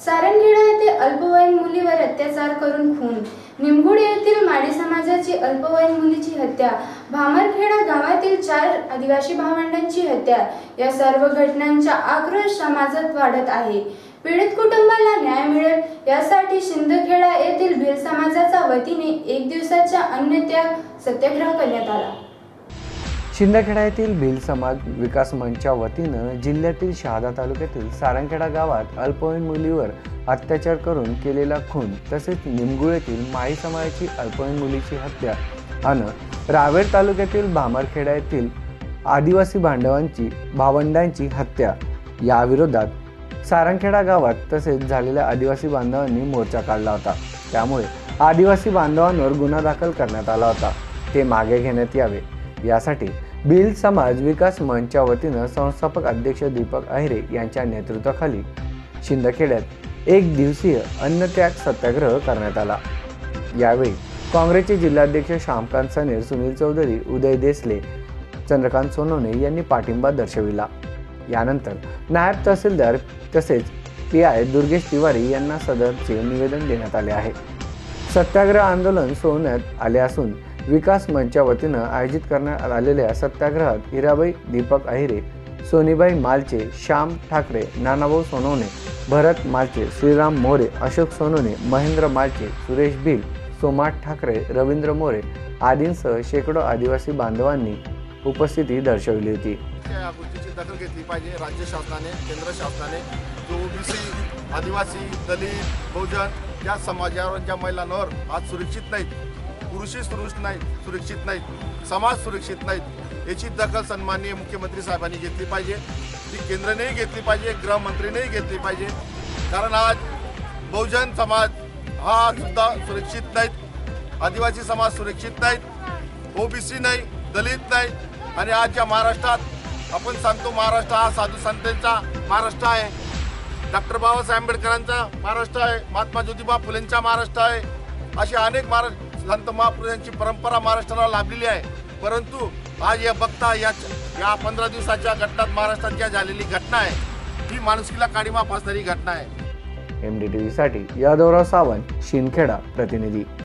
सारंगखेडा येथे अल्पवयीन मुलीवर अत्याचार करून खून, निमगुड येथील माडी समाजाची अल्पवयीन मुलीची हत्या, भामरखेडा गावातील 4 आदिवासी भावंडांची हत्या या सर्व घटनांचा आक्रोश समाजात वाढत आहे। पीडित कुटुंबाला न्याय मिळेल यासाठी शिंदखेडा येथील भिल समाजाच्या वतीने 1 दिवसाचा अन्नत्याग सत्याग्रह करण्यात आला। शिंदखेडा येथील भिल समाज विकास मंचच्या वतीनं जिल्ह्यातील शहादा तालुक्यातील सारंगखेडा गावात अल्पवयीन मुलीवर अत्याचार करून केलेला खून, तसेच निमगुळ येथील माळी समाजाची अल्पवयीन मुलीची हत्या आणि रावेर तालुक्यातील भामरखेडा येथील आदिवासी भावंडांची हत्या या विरोधात सारंगखेडा गावात तसेच झालेल्या आदिवासी बांधवांनी मोर्चा काढला होता। त्यामुळे आदिवासी बांधवांवर गुन्हा दाखल करण्यात आला होता, ते मागे घेण्यात यावे यासाठी भिल समाज विकास मंचच्या वतीनं संस्थापक अध्यक्ष दीपक अहिरे यांच्या नेतृत्वाखाली शिंदखेड्यात 1 दिवसीय अन्नत्याग सत्याग्रह करण्यात आला। यावेळी काँग्रेसचे जिल्हाध्यक्ष श्यामकांत सनेर, सुनील चौधरी, उदय देसले, चंद्रकांत सोनवणे यांनी पाठिंबा दर्शविला। यानंतर नायब तहसीलदार तसेच पीआय दुर्गेश तिवारी यांना सदरचे निवेदन देण्यात आले आहे। सत्याग्रह आंदोलन सोडण्यात आले असून विकास मंचच्या वतीनं आयोजित करण्यात आलेल्या सत्याग्रहात हिराबाई दीपक अहिरे, सोनीबाई मालचे, श्याम ठाकरे, नानाभाऊ सोनवणे, भरत मालचे, श्रीराम मोरे, अशोक सोनवणे, महेंद्र मालचे, सुरेश भिल, सोमाट ठाकरे, रवींद्र मोरे आदींसह शेकडो आदिवासी बांधवांनी उपस्थिती दर्शवली होती। या गोष्टीची दखल घेतली पाहिजे। राज्य शासनाने, केंद्र शासनाने जो ओबीसी, आदिवासी, दलित, बहुजन या समाजावरच्या महिलांवर आज सुरक्षित नाहीत, पुरुषही सुरक्षित नाहीत, समाज सुरक्षित नाहीत, याची दखल सन्माननीय मुख्यमंत्री साहेबांनी घेतली पाहिजे। ती केंद्रानेही घेतली पाहिजे, गृहमंत्रीनेही घेतली पाहिजे। कारण आज बहुजन समाज हा सुद्धा सुरक्षित नाहीत, आदिवासी समाज सुरक्षित नाहीत, ओबीसी नाही, दलित नाही। आणि आज या महाराष्ट्रात आपण सांगतो महाराष्ट्र हा साधू संतांचा महाराष्ट्र आहे, डॉक्टर बाबासाहेब आंबेडकरांचा महाराष्ट्र आहे, महात्मा ज्योतिबा फुलेंचा महाराष्ट्र आहे, अशी अनेक संत महापुरुषांची परंपरा महाराष्ट्राला लाभलेली आहे। परंतु आज या बघता या 15 दिवसाच्या घटनात महाराष्ट्रात ज्या झालेली घटना आहे ही माणुसकीला काळीमा फासणारी घटना आहे। MDTV साठी यादवराव सावंत, शिंदखेडा प्रतिनिधी।